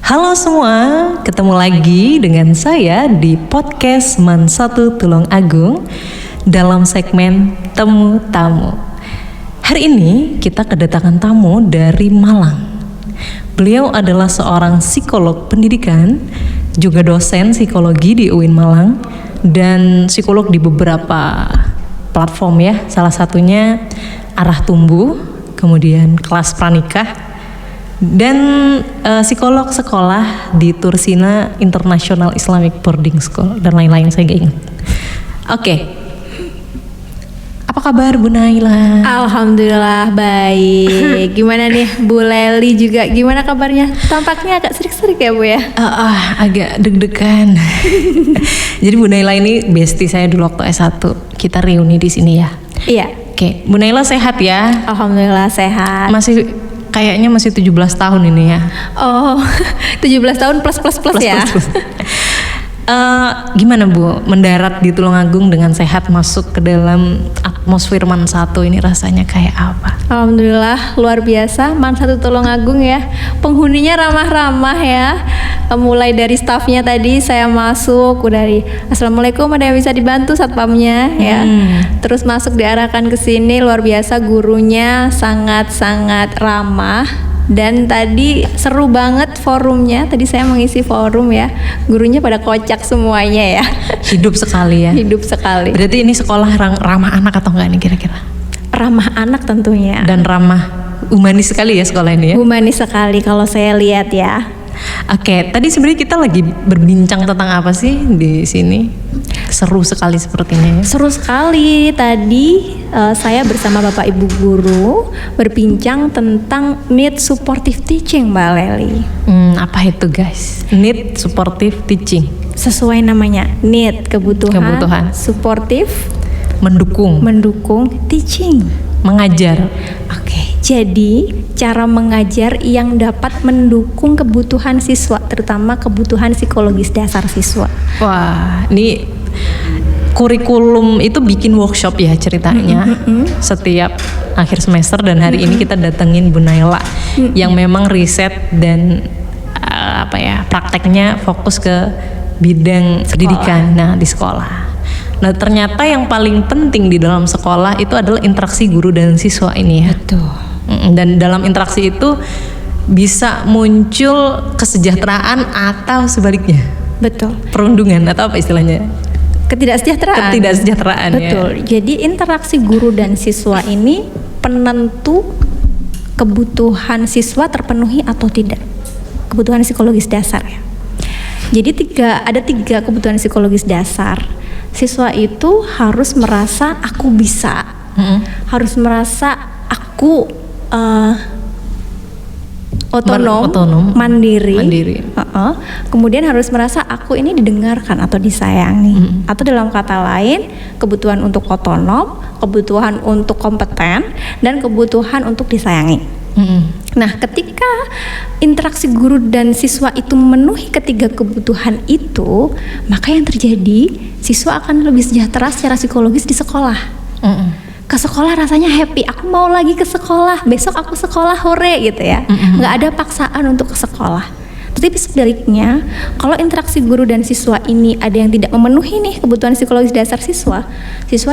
Halo semua, ketemu lagi dengan saya di podcast Man 1 Tulung Agung dalam segmen Temu Tamu. Hari ini kita kedatangan tamu dari Malang. Beliau adalah seorang psikolog pendidikan, juga dosen psikologi di UIN Malang, dan psikolog di beberapa platform ya, salah satunya Arah Tumbuh, kemudian Kelas Pranikah, dan psikolog sekolah di Tursina International Islamic Boarding School dan lain-lain, saya gak ingat. Oke. Apa kabar Bu Naila? Alhamdulillah baik. Gimana nih Bu Leli juga, gimana kabarnya? Tampaknya agak serik-serik ya Bu ya? Agak deg-degan. Jadi Bu Naila ini bestie saya dulu waktu S1. Kita reuni di sini ya. Iya. Oke, Bu Naila sehat ya? Alhamdulillah sehat. Kayaknya masih 17 tahun ini ya. Oh, 17 tahun plus ya. Gimana Bu, mendarat di Tulungagung dengan sehat, masuk ke dalam atmosfer Man 1 ini rasanya kayak apa? Alhamdulillah luar biasa, Man 1 Tulungagung ya. Penghuninya ramah-ramah ya. Mulai dari stafnya tadi saya masuk udah dari Assalamualaikum, ada yang bisa dibantu satpamnya ya. Terus masuk diarahkan ke sini, luar biasa, gurunya sangat-sangat ramah. Dan tadi seru banget forumnya. Tadi saya mengisi forum ya. Gurunya pada kocak semuanya ya. Hidup sekali ya. Hidup sekali. Berarti ini sekolah ramah anak atau enggak nih kira-kira? Ramah anak tentunya. Dan ramah humanis sekali ya sekolah ini ya. Humanis sekali kalau saya lihat ya. Oke, tadi sebenarnya kita lagi berbincang tentang apa sih di sini? Seru sekali sepertinya ya. Seru sekali. Tadi saya bersama Bapak Ibu guru berbincang tentang need supportive teaching, Mbak Leli. Apa itu guys? Need supportive teaching. Sesuai namanya, need kebutuhan. Supportive mendukung teaching, mengajar. Oke, jadi cara mengajar yang dapat mendukung kebutuhan siswa, terutama kebutuhan psikologis dasar siswa. Wah, ini kurikulum itu bikin workshop ya ceritanya. Setiap akhir semester, dan hari ini kita datengin Bu Naila yang memang riset dan prakteknya fokus ke bidang pendidikan. Nah, di sekolah. Nah, ternyata yang paling penting di dalam sekolah itu adalah interaksi guru dan siswa ini ya. Betul. Dan dalam interaksi itu bisa muncul kesejahteraan atau sebaliknya. Betul. Perundungan atau apa istilahnya? Ketidaksejahteraan. Betul. Ya. Jadi interaksi guru dan siswa ini penentu kebutuhan siswa terpenuhi atau tidak. Kebutuhan psikologis dasar ya. Jadi ada tiga kebutuhan psikologis dasar. Siswa itu harus merasa aku bisa, harus merasa aku otonom, mandiri. Kemudian harus merasa aku ini didengarkan atau disayangi. Atau dalam kata lain, kebutuhan untuk otonom, kebutuhan untuk kompeten, dan kebutuhan untuk disayangi. Nah, ketika interaksi guru dan siswa itu memenuhi ketiga kebutuhan itu, maka yang terjadi, siswa akan lebih sejahtera secara psikologis di sekolah. Ke sekolah rasanya happy, aku mau lagi ke sekolah, besok aku sekolah, hore gitu ya. Nggak ada paksaan untuk ke sekolah. Tetapi sebaliknya, kalau interaksi guru dan siswa ini ada yang tidak memenuhi nih kebutuhan psikologis dasar siswa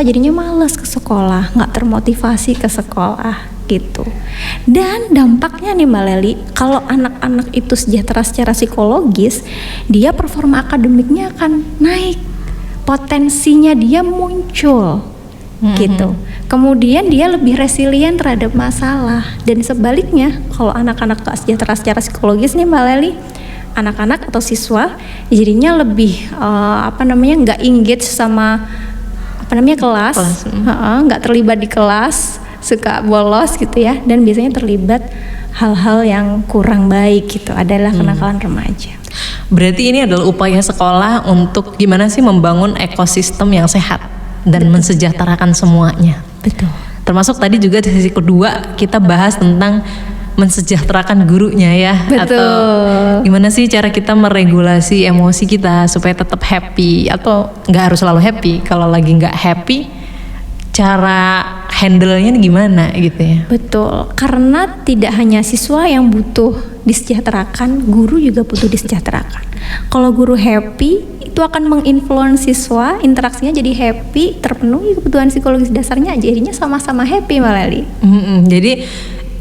jadinya malas ke sekolah, nggak termotivasi ke sekolah gitu. Dan dampaknya nih Mbak Leli, kalau anak-anak itu sejahtera secara psikologis, dia performa akademiknya akan naik, potensinya dia muncul gitu. Kemudian dia lebih resilient terhadap masalah. Dan sebaliknya, kalau anak-anak gak sejahtera secara psikologis nih Mbak Leli, anak-anak atau siswa jadinya lebih nggak engage sama kelas. Nggak terlibat di kelas, suka bolos gitu ya, dan biasanya terlibat hal-hal yang kurang baik gitu, adalah kenakalan remaja. Berarti ini adalah upaya sekolah untuk gimana sih membangun ekosistem yang sehat dan mensejahterakan semuanya. Betul. Termasuk tadi juga di sesi kedua kita bahas tentang mensejahterakan gurunya ya. Betul. Atau gimana sih cara kita meregulasi emosi kita supaya tetap happy, atau nggak harus selalu happy. Kalau lagi nggak happy, cara handle-nya gimana gitu ya. Betul, karena tidak hanya siswa yang butuh disejahterakan, guru juga butuh disejahterakan. Kalau guru happy, itu akan menginfluence siswa, interaksinya jadi happy, terpenuhi kebutuhan psikologis dasarnya, jadinya sama-sama happy Mbak Leli. Jadi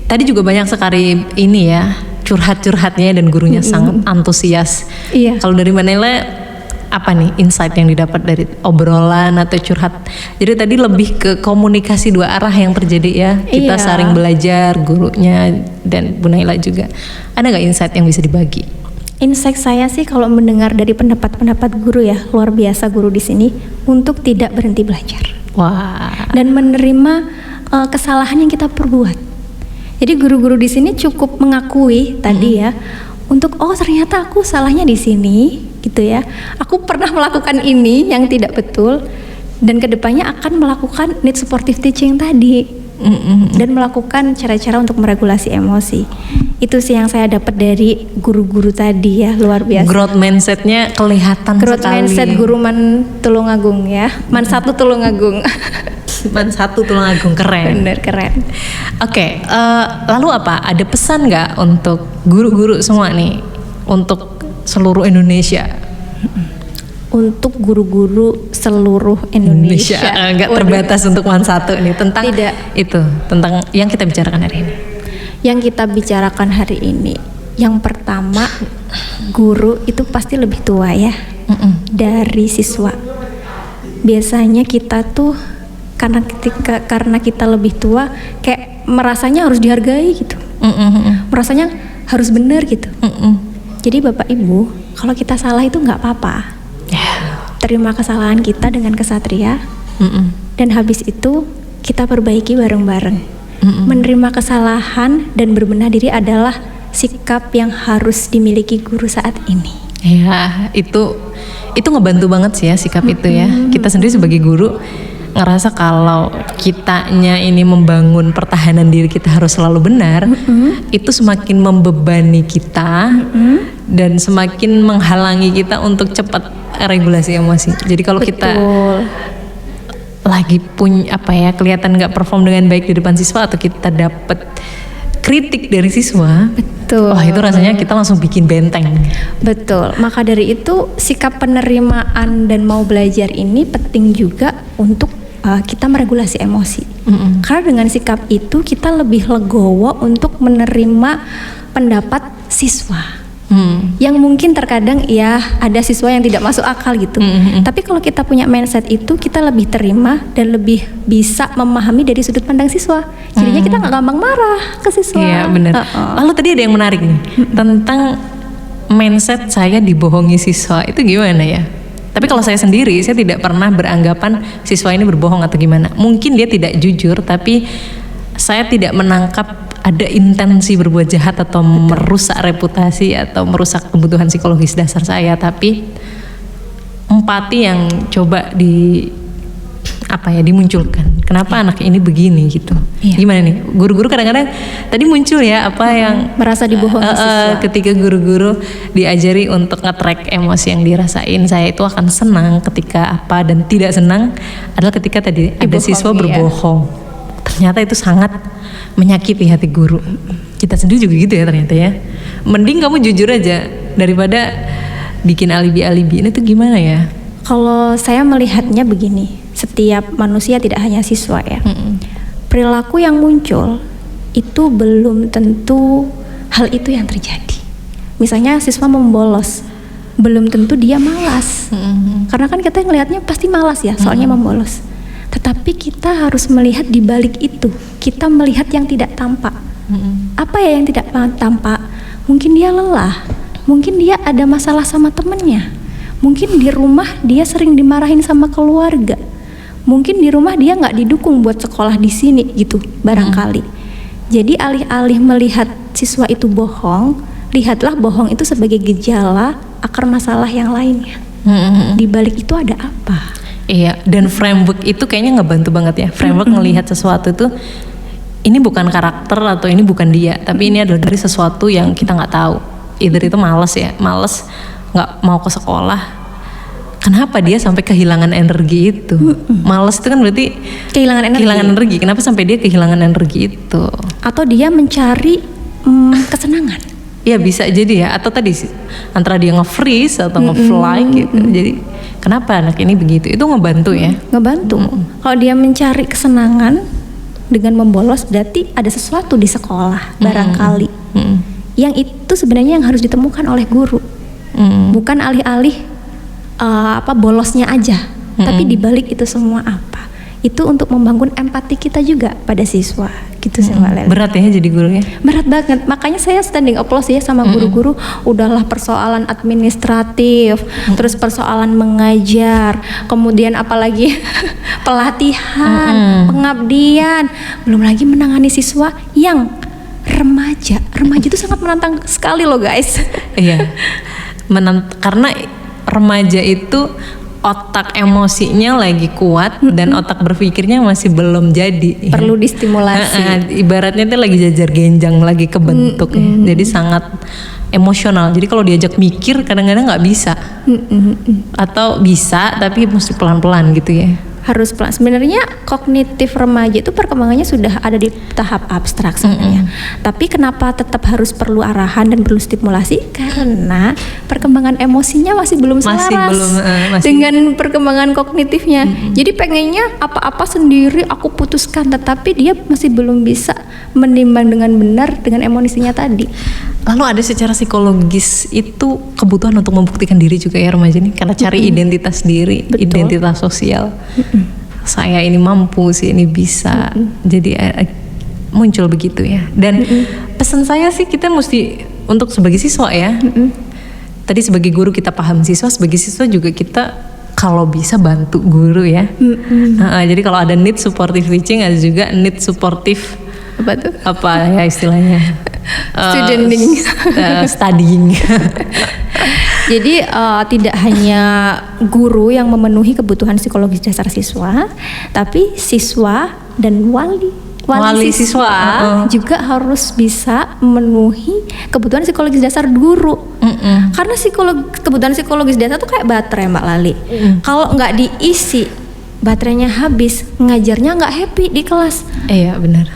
tadi juga banyak sekali ini ya, curhat-curhatnya dan gurunya sangat antusias. Iya. Kalau dari Manila, apa nih insight yang didapat dari obrolan atau curhat? Jadi tadi lebih ke komunikasi dua arah yang terjadi ya. Kita Iya. saling belajar, gurunya dan Bu Naila juga. Ada nggak insight yang bisa dibagi? Insight saya sih kalau mendengar dari pendapat-pendapat guru ya, luar biasa guru di sini untuk tidak berhenti belajar Wah. dan menerima kesalahan yang kita perbuat. Jadi guru-guru di sini cukup mengakui tadi ya, untuk oh ternyata aku salahnya di sini gitu ya. Aku pernah melakukan ini yang tidak betul dan kedepannya akan melakukan need supportive teaching tadi dan melakukan cara-cara untuk meregulasi emosi. Itu sih yang saya dapat dari guru-guru tadi ya, luar biasa. Growth mindsetnya kelihatan Growth sekali. mindset guru Man Tulungagung ya, Man 1 Tulungagung. Man 1 Tulungagung, keren. Bener, keren. Oke, lalu apa? Ada pesan nggak untuk guru-guru semua nih, untuk seluruh Indonesia? Untuk guru-guru seluruh Indonesia. Nggak Waduh. terbatas untuk Man 1 nih, tentang Tidak. itu, tentang yang kita bicarakan hari ini. Yang kita bicarakan hari ini, yang pertama, guru itu pasti lebih tua ya dari siswa. Biasanya kita tuh karena kita lebih tua, kayak merasanya harus dihargai gitu, merasanya harus benar gitu. Jadi Bapak Ibu, kalau kita salah itu nggak apa-apa. Terima kesalahan kita dengan kesatria, dan habis itu kita perbaiki bareng-bareng. Menerima kesalahan dan berbenah diri adalah sikap yang harus dimiliki guru saat ini. Ya, itu ngebantu banget sih ya sikap itu ya. Kita sendiri sebagai guru ngerasa kalau kitanya ini membangun pertahanan diri kita harus selalu benar, itu semakin membebani kita dan semakin menghalangi kita untuk cepat regulasi emosi. Jadi kalau kita lagi punya kelihatan nggak perform dengan baik di depan siswa atau kita dapat kritik dari siswa, wah itu rasanya kita langsung bikin benteng. Betul. Maka dari itu sikap penerimaan dan mau belajar ini penting juga untuk kita meregulasi emosi. Karena dengan sikap itu kita lebih legowo untuk menerima pendapat siswa. Yang mungkin terkadang ya ada siswa yang tidak masuk akal gitu. Tapi kalau kita punya mindset itu, kita lebih terima dan lebih bisa memahami dari sudut pandang siswa. Jadinya kita nggak gampang marah ke siswa. Iya benar. Lalu tadi ada yang menarik nih tentang mindset saya dibohongi siswa, itu gimana ya? Tapi kalau saya sendiri, saya tidak pernah beranggapan siswa ini berbohong atau gimana. Mungkin dia tidak jujur, tapi saya tidak menangkap ada intensi berbuat jahat atau merusak reputasi atau merusak kebutuhan psikologis dasar saya, tapi empati yang coba dimunculkan. Kenapa anak ini begini gitu? Iya. Gimana nih? Guru-guru kadang-kadang tadi muncul ya yang merasa dibohongi siswa. Ketika guru-guru diajari untuk nge-track emosi yang dirasain, saya itu akan senang ketika dan tidak senang adalah ketika tadi ada siswa berbohong. Ternyata itu sangat menyakiti hati guru. Kita sendiri juga gitu ya ternyata ya. Mending kamu jujur aja daripada bikin alibi-alibi. Itu gimana ya? Kalau saya melihatnya begini, setiap manusia tidak hanya siswa ya. Perilaku yang muncul itu belum tentu hal itu yang terjadi. Misalnya siswa membolos, belum tentu dia malas. Karena kan kita ngelihatnya pasti malas ya, soalnya membolos. Tetapi kita harus melihat di balik itu. Kita melihat yang tidak tampak. Apa ya yang tidak tampak? Mungkin dia lelah, mungkin dia ada masalah sama temennya, mungkin di rumah dia sering dimarahin sama keluarga, mungkin di rumah dia nggak didukung buat sekolah di sini gitu barangkali. Jadi alih-alih melihat siswa itu bohong, lihatlah bohong itu sebagai gejala akar masalah yang lainnya. Di balik itu ada apa? Iya, dan framework itu kayaknya ngebantu banget ya. Framework ngelihat sesuatu itu, ini bukan karakter atau ini bukan dia, tapi ini adalah dari sesuatu yang kita nggak tahu. Either itu males ya, males nggak mau ke sekolah, kenapa dia sampai kehilangan energi itu? Malas itu kan berarti Kehilangan energi. Kenapa sampai dia kehilangan energi itu? Atau dia mencari kesenangan. Ya bisa jadi ya, atau tadi antara dia nge-freeze atau nge-fly gitu. Jadi kenapa anak ini begitu? Itu ngebantu ya? Ngebantu. Kalau dia mencari kesenangan dengan membolos, berarti ada sesuatu di sekolah barangkali. Yang itu sebenarnya yang harus ditemukan oleh guru. Bukan alih-alih bolosnya aja, tapi dibalik itu semua apa? Itu untuk membangun empati kita juga pada siswa, gitu sih Mbak Leli. Berat ya jadi guru ya? Berat banget, makanya saya standing applause ya sama guru-guru. Udahlah persoalan administratif, terus persoalan mengajar, kemudian apalagi pelatihan, pengabdian, belum lagi menangani siswa yang remaja. Remaja itu sangat menantang sekali loh guys. Iya, karena remaja itu otak emosinya lagi kuat dan otak berpikirnya masih belum jadi. Perlu distimulasi. Ibaratnya itu lagi jajar genjang, lagi kebentuk ya. Jadi sangat emosional. Jadi kalau diajak mikir kadang-kadang nggak bisa. Atau bisa tapi mesti pelan-pelan gitu ya. Harus pelan. Sebenarnya kognitif remaja itu perkembangannya sudah ada di tahap abstrak sebenarnya. Tapi kenapa tetap harus perlu arahan dan perlu stimulasi? Karena perkembangan emosinya masih belum selaras dengan perkembangan kognitifnya. Jadi pengennya apa-apa sendiri aku putuskan, tetapi dia masih belum bisa menimbang dengan benar dengan emosinya tadi. Lalu ada secara psikologis itu kebutuhan untuk membuktikan diri juga ya remaja ini, karena cari identitas diri, identitas sosial. Saya ini mampu sih, ini bisa. Jadi muncul begitu ya. Dan pesan saya sih kita mesti untuk sebagai siswa ya. Tadi sebagai guru kita paham siswa, sebagai siswa juga kita kalau bisa bantu guru ya. Jadi kalau ada need supportive teaching, ada juga need supportive apa tuh? Apa ya istilahnya? Studying. Jadi tidak hanya guru yang memenuhi kebutuhan psikologis dasar siswa, tapi siswa dan wali siswa juga harus bisa memenuhi kebutuhan psikologis dasar guru. Karena kebutuhan psikologis dasar tuh kayak baterai Mbak Lali. Kalau nggak diisi, baterainya habis, ngajarnya nggak happy di kelas. Iya benar.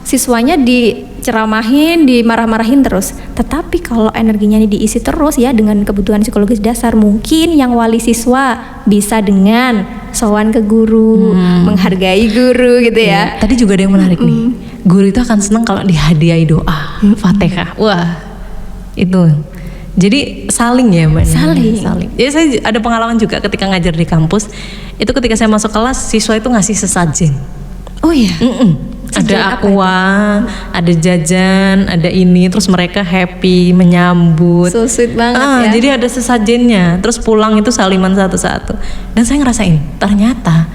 Siswanya diceramahin, dimarah-marahin terus. Tetapi kalau energinya ini diisi terus ya dengan kebutuhan psikologis dasar, mungkin yang wali siswa bisa dengan sowan ke guru, menghargai guru gitu ya. Tadi juga ada yang menarik nih. Guru itu akan senang kalau dihadiahi doa, Fatihah. Wah, itu. Jadi saling ya Mbak. Saling. Jadi saya ada pengalaman juga ketika ngajar di kampus. Itu ketika saya masuk kelas, siswa itu ngasih sesajen. Oh iya. Ada aqua, ada jajan, ada ini, terus mereka happy menyambut. So sweet banget ya. Jadi ada sesajennya, terus pulang itu saliman satu-satu. Dan saya ngerasain, ternyata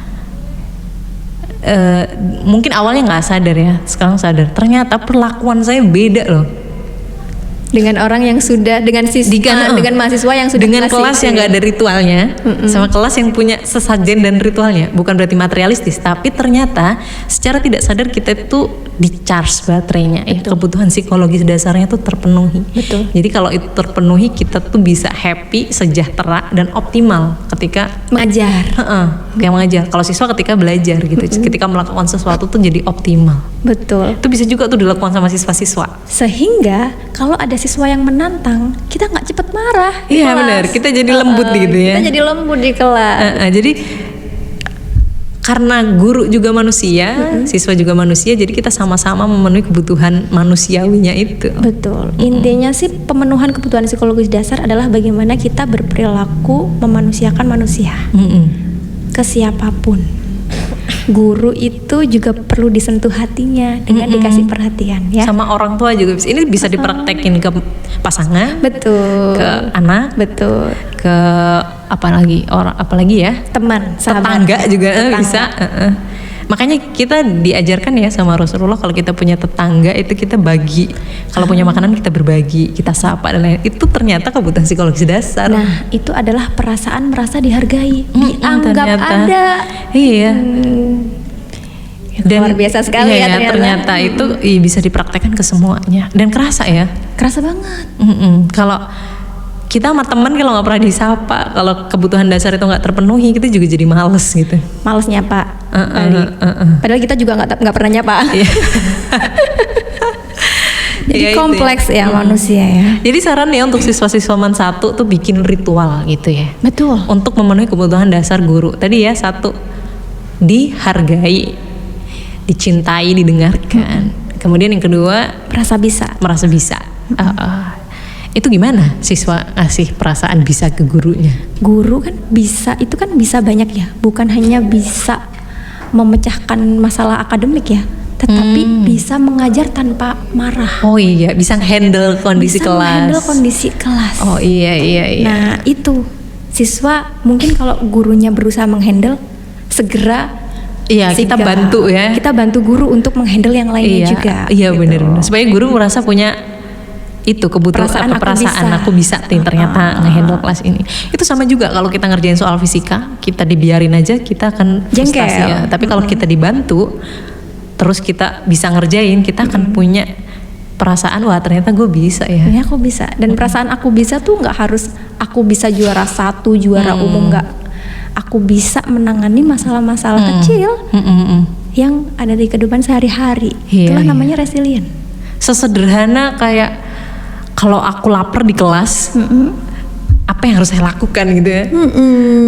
mungkin awalnya nggak sadar ya, sekarang sadar. Ternyata perlakuan saya beda loh. Dengan orang yang sudah dengan mahasiswa yang sudah dengan kelas yang nggak ada ritualnya, sama kelas yang punya sesajen dan ritualnya. Bukan berarti materialistis, tapi ternyata secara tidak sadar kita itu di-charge baterainya ya, kebutuhan psikologis dasarnya tuh terpenuhi. Betul. Jadi kalau itu terpenuhi, kita tuh bisa happy, sejahtera dan optimal ketika mengajar. Kayak mengajar. Kalau siswa ketika belajar gitu, ketika melakukan sesuatu tuh jadi optimal. Betul. Itu bisa juga tuh dilakukan sama siswa-siswa. Sehingga kalau ada siswa yang menantang, kita nggak cepet marah. Iya benar, kita jadi lembut gitu ya. Kita jadi lembut di kelas. Jadi karena guru juga manusia, siswa juga manusia, jadi kita sama-sama memenuhi kebutuhan manusiawinya itu. Betul. Intinya sih pemenuhan kebutuhan psikologis dasar adalah bagaimana kita berperilaku memanusiakan manusia ke siapapun. Guru itu juga perlu disentuh hatinya dengan dikasih perhatian ya. Sama orang tua juga bisa. Ini bisa dipraktekin ke pasangan, betul, ke anak, betul, ke apalagi ya, teman, sahabat, tetangga juga bisa. Makanya kita diajarkan ya sama Rasulullah, kalau kita punya tetangga itu kita bagi, kalau punya makanan kita berbagi, kita sapa dan lain. Itu ternyata kebutuhan psikologis dasar. Nah itu adalah perasaan merasa dihargai, dianggap ada. Iya. Dan luar biasa sekali ya ternyata itu bisa dipraktekkan ke semuanya dan kerasa ya. Kerasa banget. Kalau kita sama teman kalau nggak pernah disapa, kalau kebutuhan dasar itu nggak terpenuhi, kita juga jadi males gitu. Males nyapa. Padahal kita juga nggak pernah nyapa. Jadi kompleks ya manusia ya. Jadi saran ya untuk siswa-siswa Man 1 tuh bikin ritual gitu ya. Betul. Untuk memenuhi kebutuhan dasar guru. Tadi ya, 1, dihargai, dicintai, didengarkan. Kemudian yang kedua, merasa bisa. Itu gimana siswa ngasih perasaan bisa ke gurunya? Guru kan bisa, itu kan bisa banyak ya, bukan hanya bisa memecahkan masalah akademik ya, tetapi bisa mengajar tanpa marah. Oh iya, bisa handle kondisi kelas. Oh iya. Nah itu, siswa mungkin kalau gurunya berusaha menghandle, segera kita bantu ya. Kita bantu guru untuk menghandle yang lainnya juga. Iya gitu. Benar. Supaya guru merasa punya itu kebutuhan perasaan aku bisa ternyata ngehandle kelas ini. Itu sama juga kalau kita ngerjain soal fisika, kita dibiarin aja kita akan frustasi ya. Tapi kalau kita dibantu terus kita bisa ngerjain, kita akan punya perasaan wah ternyata gue bisa ya. Ini aku bisa. Dan perasaan aku bisa tuh nggak harus aku bisa juara 1, juara umum, nggak. Aku bisa menangani masalah-masalah kecil yang ada di kehidupan sehari-hari. Itulah namanya resilient. Sesederhana kayak kalau aku lapar di kelas, apa yang harus saya lakukan gitu ya?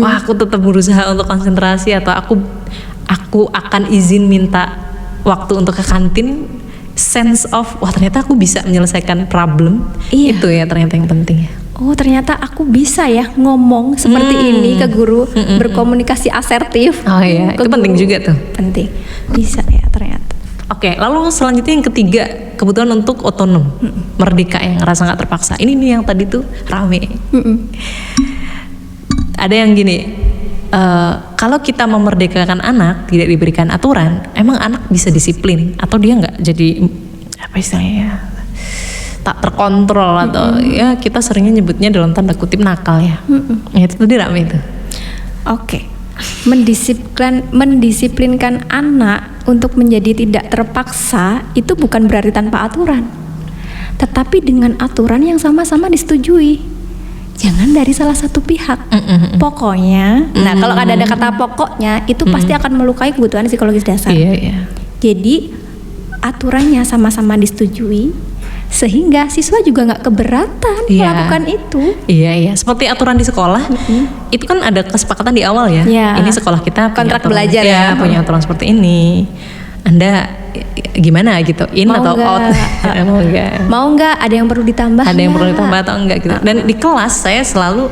Wah, aku tetap berusaha untuk konsentrasi, atau aku akan izin minta waktu untuk ke kantin. Sense of wah ternyata aku bisa menyelesaikan problem. Itu ya ternyata yang penting ya. Oh ternyata aku bisa ya ngomong seperti ini ke guru, berkomunikasi asertif. Oh iya, itu penting juga tuh. Penting, bisa ya ternyata. Oke, lalu selanjutnya yang ketiga, kebutuhan untuk otonom, merdeka, yang ngerasa nggak terpaksa. Ini nih yang tadi tuh rame. Ada yang gini, kalau kita memerdekakan anak, tidak diberikan aturan, emang anak bisa disiplin atau dia nggak jadi apa istilahnya, tak terkontrol atau ya kita seringnya nyebutnya dalam tanda kutip nakal ya. Ya itu tadi rame itu. Oke. Mendisiplinkan anak untuk menjadi tidak terpaksa itu bukan berarti tanpa aturan, tetapi dengan aturan yang sama-sama disetujui. Jangan dari salah satu pihak. Pokoknya, nah kalau ada kata pokoknya itu pasti akan melukai kebutuhan psikologis dasar. Jadi aturannya sama-sama disetujui, sehingga siswa juga nggak keberatan melakukan itu. Iya. Seperti aturan di sekolah, itu kan ada kesepakatan di awal ya. Ini sekolah kita kontrak punya belajar ya, punya aturan seperti ini. Anda gimana gitu, mau atau out? Mau nggak? Ada yang perlu ditambah? Ada yang perlu ditambah atau enggak gitu. Dan di kelas saya selalu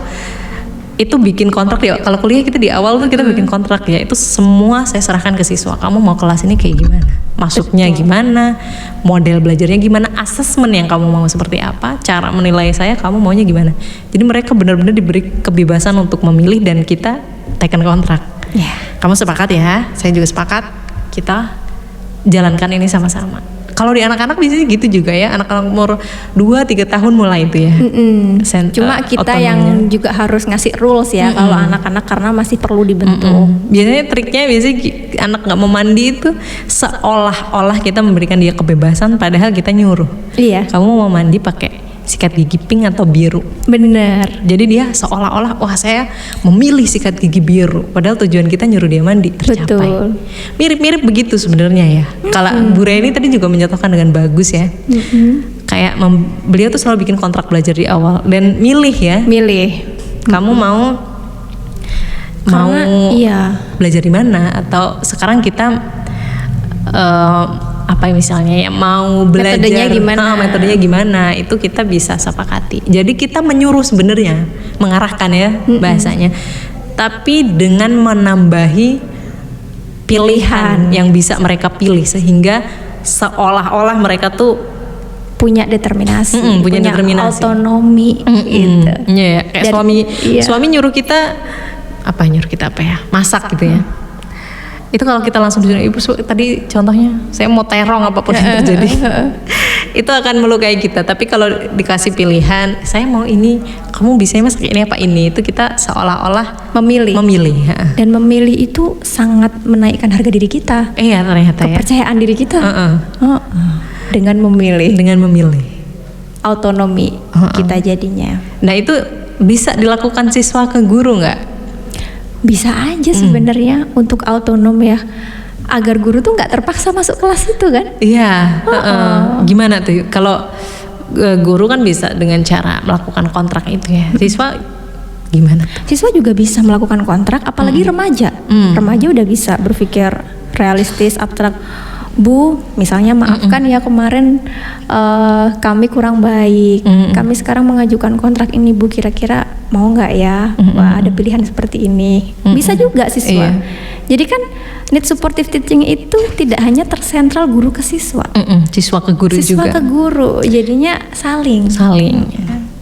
itu bikin kontrak ya. Kalau kuliah kita di awal tuh kita bikin kontrak ya. Itu semua saya serahkan ke siswa. Kamu mau kelas ini kayak gimana? Masuknya gimana? Model belajarnya gimana? Asesmen yang kamu mau seperti apa? Cara menilai saya kamu maunya gimana? Jadi mereka benar-benar diberi kebebasan untuk memilih dan kita teken kontrak. Kamu sepakat ya? Saya juga sepakat. Kita jalankan ini sama-sama. Kalau di anak-anak biasanya gitu juga ya, anak-anak umur 2-3 tahun mulai itu ya. Cuma kita yang juga harus ngasih rules ya kalau anak-anak, karena masih perlu dibentuk. Biasanya triknya anak nggak mau mandi itu seolah-olah kita memberikan dia kebebasan, padahal kita nyuruh. Kamu mau mandi pakai sikat gigi pink atau biru. Bener. Jadi dia seolah-olah wah saya memilih sikat gigi biru, padahal tujuan kita nyuruh dia mandi tercapai. Betul. Mirip-mirip begitu sebenarnya ya. Kalau Bu Reni tadi juga menyatakan dengan bagus ya. Kayak beliau tuh selalu bikin kontrak belajar di awal dan milih ya. Kamu mau belajar di mana, atau sekarang kita apa misalnya ya mau belajar metodenya gimana itu kita bisa sepakati. Jadi kita menyuruh sebenarnya, mengarahkan ya bahasanya, tapi dengan menambahi pilihan yang bisa mereka pilih sehingga seolah-olah mereka tuh punya determinasi, punya otonomi gitu. Kayak suami nyuruh kita apa ya, masak gitu ya. Itu kalau kita langsung disuruh, ibu tadi contohnya saya mau terong apapun yang terjadi, itu akan melukai kita. Tapi kalau dikasih pilihan, saya mau ini, kamu bisa masak ini apa ini, itu kita seolah-olah memilih. Dan memilih itu sangat menaikkan harga diri kita. Iya ternyata kepercayaan diri kita. Dengan memilih. Autonomi kita jadinya. Nah itu bisa dilakukan siswa ke guru nggak? Bisa aja sebenarnya untuk autonom ya, agar guru tuh nggak terpaksa masuk kelas itu kan? Iya. Gimana tuh kalau guru kan bisa dengan cara melakukan kontrak itu ya, siswa gimana? Siswa juga bisa melakukan kontrak, apalagi remaja. Remaja udah bisa berpikir realistis, abstrak. Bu, misalnya maafkan ya kemarin kami kurang baik. Kami sekarang mengajukan kontrak ini, Bu, kira-kira mau nggak ya? Wah, ada pilihan seperti ini. Bisa juga siswa. Iya. Jadi kan need supportive teaching itu tidak hanya tersentral guru ke siswa. Siswa ke guru Siswa juga. ke guru, jadinya saling.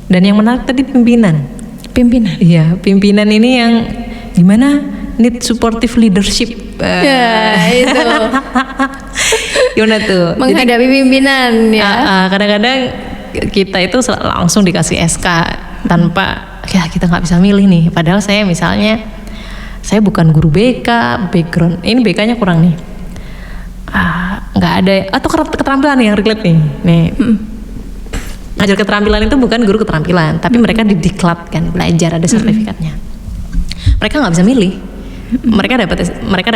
Dan yang menarik tadi pimpinan. Iya, pimpinan ini yang gimana? Need supportive leadership. Ya, itu. Gimana tuh? Menghadapi pimpinan ya. Kadang-kadang kita itu langsung dikasih SK tanpa ya kita nggak bisa milih nih. Padahal saya misalnya saya bukan guru BK, background ini BK-nya kurang nih. Nggak ada atau keterampilan yang relate nih. Ngajar keterampilan itu bukan guru keterampilan, tapi mereka didiklatkan belajar, ada sertifikatnya. Mereka nggak bisa milih. Mereka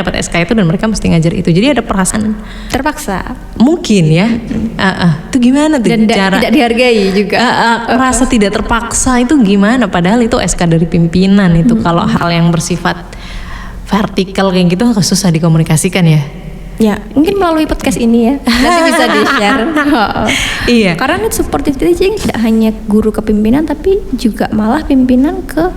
dapat SK itu dan mereka mesti ngajar itu. Jadi ada perasaan terpaksa. Mungkin ya. Itu gimana tuh dan cara tidak dihargai juga. Merasa tidak terpaksa itu gimana? Padahal itu SK dari pimpinan itu. Kalau hal yang bersifat vertikal kayak gitu susah dikomunikasikan ya. Ya, mungkin melalui podcast ini ya. Nanti bisa di-share. Iya. Karena need supportive teaching tidak hanya guru ke pimpinan, tapi juga malah pimpinan ke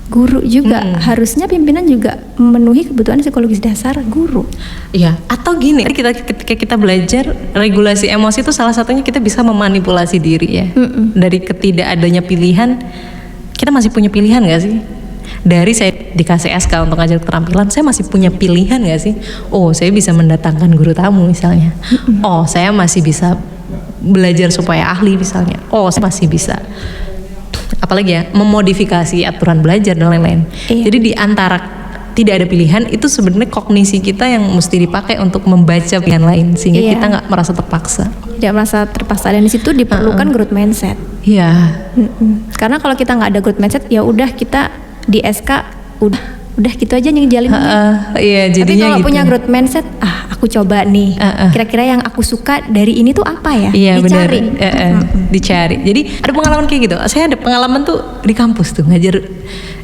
guru juga. Harusnya pimpinan juga memenuhi kebutuhan psikologis dasar guru. Iya. Atau gini, ketika kita belajar regulasi emosi itu salah satunya kita bisa memanipulasi diri ya. Dari ketidakadanya pilihan, kita masih punya pilihan nggak sih? Dari saya dikasih SK untuk ngajar keterampilan, saya masih punya pilihan nggak sih? Oh, saya bisa mendatangkan guru tamu misalnya. Oh, saya masih bisa belajar supaya ahli misalnya. Oh, saya masih bisa apalagi ya memodifikasi aturan belajar dan lain-lain. Jadi di antara tidak ada pilihan itu sebenarnya kognisi kita yang mesti dipakai untuk membaca pilihan lain sehingga kita nggak merasa terpaksa. Tidak merasa terpaksa, dan di situ diperlukan growth mindset. Iya. Karena kalau kita nggak ada growth mindset, ya udah kita di SK udah gitu aja ngejalin. Iya, jadinya. Tapi kalau gitu. punya growth mindset, aku coba nih. Kira-kira yang aku suka dari ini tuh apa ya? Iya, dicari. Dicari. Jadi ada pengalaman kayak gitu. Saya ada pengalaman tuh di kampus tuh ngajar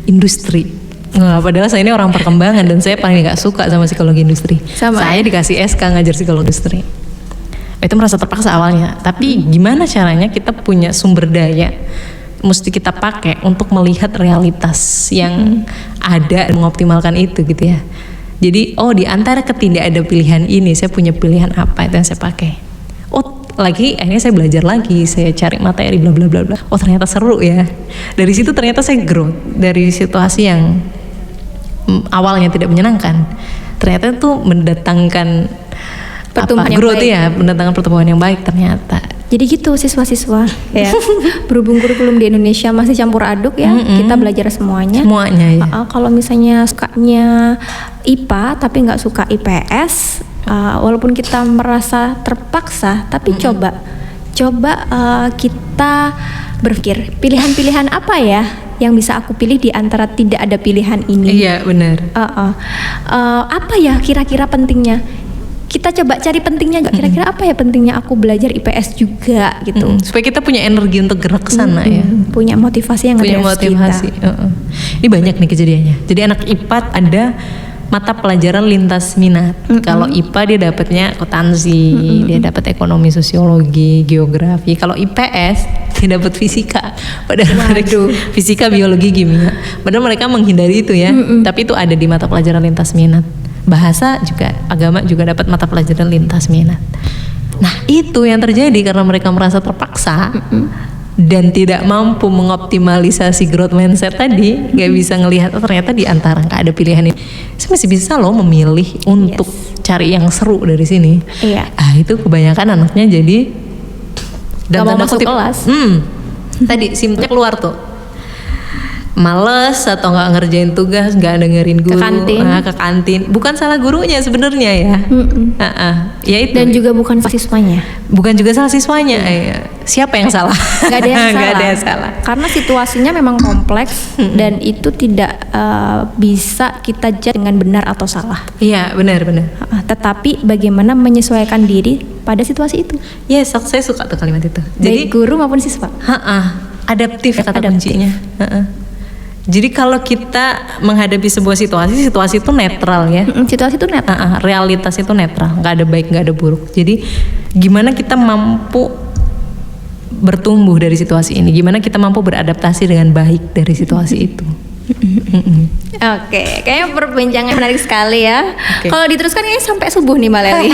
industri. Padahal saya ini orang perkembangan dan saya paling gak suka sama psikologi industri. Saya dikasih SK ngajar psikologi industri. Itu merasa terpaksa awalnya. Tapi gimana caranya kita punya sumber daya mesti kita pakai untuk melihat realitas yang ada dan mengoptimalkan itu gitu ya. Jadi di antara ketidak ada pilihan ini saya punya pilihan apa itu yang saya pakai. Lagi akhirnya saya belajar lagi, saya cari materi bla bla bla bla. Ternyata seru ya. Dari situ ternyata saya grow dari situasi yang awalnya tidak menyenangkan. Ternyata itu mendatangkan growth ya, mendatangkan pertumbuhan yang baik ternyata. Jadi gitu siswa-siswa ya. Berhubung kurikulum di Indonesia masih campur aduk ya, kita belajar semuanya. Ya. Kalau misalnya sukanya IPA tapi nggak suka IPS, walaupun kita merasa terpaksa, tapi coba kita berpikir pilihan-pilihan apa ya yang bisa aku pilih di antara tidak ada pilihan ini. Iya benar. Apa ya kira-kira pentingnya? Kita coba cari pentingnya nggak, kira-kira apa ya pentingnya aku belajar IPS juga gitu. Supaya kita punya energi untuk gerak ke sana ya. Punya motivasi yang ngedrive kita. Ini banyak nih kejadiannya. Jadi anak IPA ada mata pelajaran lintas minat. Kalau IPA dia dapatnya akuntansi, dia dapat ekonomi, sosiologi, geografi. Kalau IPS dia dapat fisika. Padahal fisika, biologi, kimia. Padahal mereka menghindari itu ya. Tapi itu ada di mata pelajaran lintas minat. Bahasa juga, agama juga dapat mata pelajaran lintas minat. Nah itu yang terjadi karena mereka merasa terpaksa dan tidak mampu mengoptimalisasi growth mindset tadi, nggak bisa ngelihat ternyata di antara nggak ada pilihan ini, saya masih bisa loh memilih untuk cari yang seru dari sini. Itu kebanyakan anaknya jadi dan tanda kutip kelas. Tadi simptomnya keluar tuh. males atau nggak ngerjain tugas, nggak dengerin guru, ke kantin. Bukan salah gurunya sebenarnya ya. Ya itu. Dan juga bukan siswanya. Bukan juga salah siswanya. Siapa yang salah? Gak ada yang salah. Gak ada yang salah. Karena situasinya memang kompleks dan itu tidak bisa kita judge dengan benar atau salah. Iya, benar. Tetapi bagaimana menyesuaikan diri pada situasi itu? Yes, saya suka tuh kalimat itu. Jadi guru maupun siswa. Adaptif kata kuncinya. Jadi kalau kita menghadapi sebuah situasi itu netral ya. Situasi itu netral. Realitas itu netral, nggak ada baik, nggak ada buruk. Jadi gimana kita mampu bertumbuh dari situasi ini? Gimana kita mampu beradaptasi dengan baik dari situasi itu? Oke, kayaknya perbincangan menarik sekali ya. Kalau diteruskan kayaknya sampai subuh nih Mbak Leli.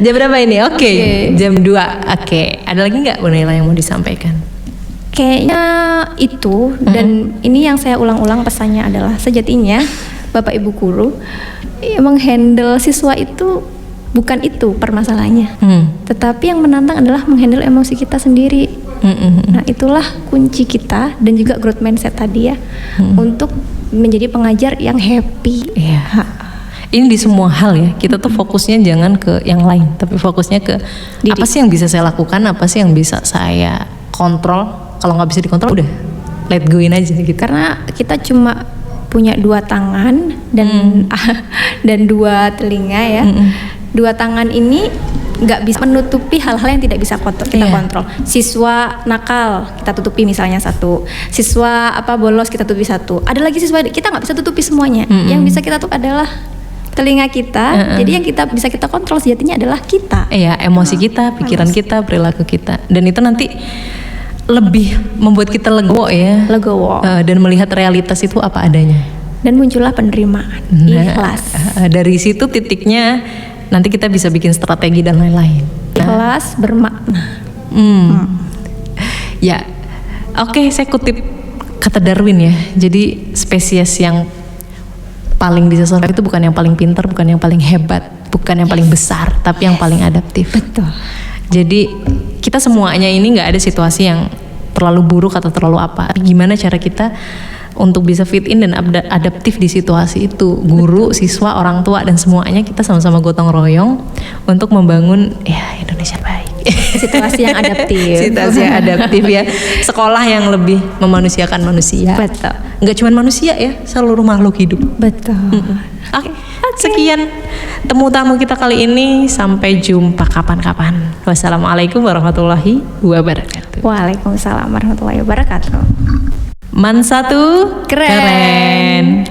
Jam berapa ini? Jam 2. Ada lagi nggak Bu Naila yang mau disampaikan? Kayaknya itu, dan ini yang saya ulang-ulang pesannya adalah sejatinya Bapak Ibu guru menghandle siswa itu bukan itu permasalahannya, tetapi yang menantang adalah menghandle emosi kita sendiri. Nah itulah kunci kita dan juga growth mindset tadi ya, untuk menjadi pengajar yang happy. Ini di semua hal ya, kita tuh fokusnya jangan ke yang lain, tapi fokusnya ke diri. Apa sih yang bisa saya lakukan, apa sih yang bisa saya kontrol. Kalau nggak bisa dikontrol udah let go-in aja gitu. Karena kita cuma punya 2 tangan dan 2 telinga ya. 2 tangan ini nggak bisa menutupi hal-hal yang tidak bisa kita kontrol. Siswa nakal kita tutupi misalnya 1, siswa bolos kita tutupi 1. Ada lagi siswa kita nggak bisa tutupi semuanya. Yang bisa kita tutup adalah telinga kita. Jadi yang bisa kita kontrol sejatinya adalah kita. Emosi kita, pikiran kita, perilaku kita. Dan itu nanti lebih membuat kita legowo ya. Dan melihat realitas itu apa adanya. Dan muncullah penerimaan, ikhlas. Dari situ titiknya nanti kita bisa bikin strategi dan lain-lain. Ikhlas bermakna. Ya, saya kutip kata Darwin ya. Jadi spesies yang paling disesatkan itu bukan yang paling pintar, bukan yang paling hebat, bukan yang paling besar, tapi yang paling adaptif. Betul. Jadi kita semuanya ini nggak ada situasi yang terlalu buruk atau terlalu apa. Gimana cara kita untuk bisa fit in dan adaptif di situasi itu? Guru, siswa, orang tua dan semuanya kita sama-sama gotong royong untuk membangun Indonesia baik. Situasi yang adaptif. Situasi yang adaptif ya. Sekolah yang lebih memanusiakan manusia. Betul. Nggak cuma manusia ya, seluruh makhluk hidup. Betul. Sekian temu tamu kita kali ini, sampai jumpa kapan-kapan. Wassalamualaikum warahmatullahi wabarakatuh. Waalaikumsalam warahmatullahi wabarakatuh. Man 1 keren.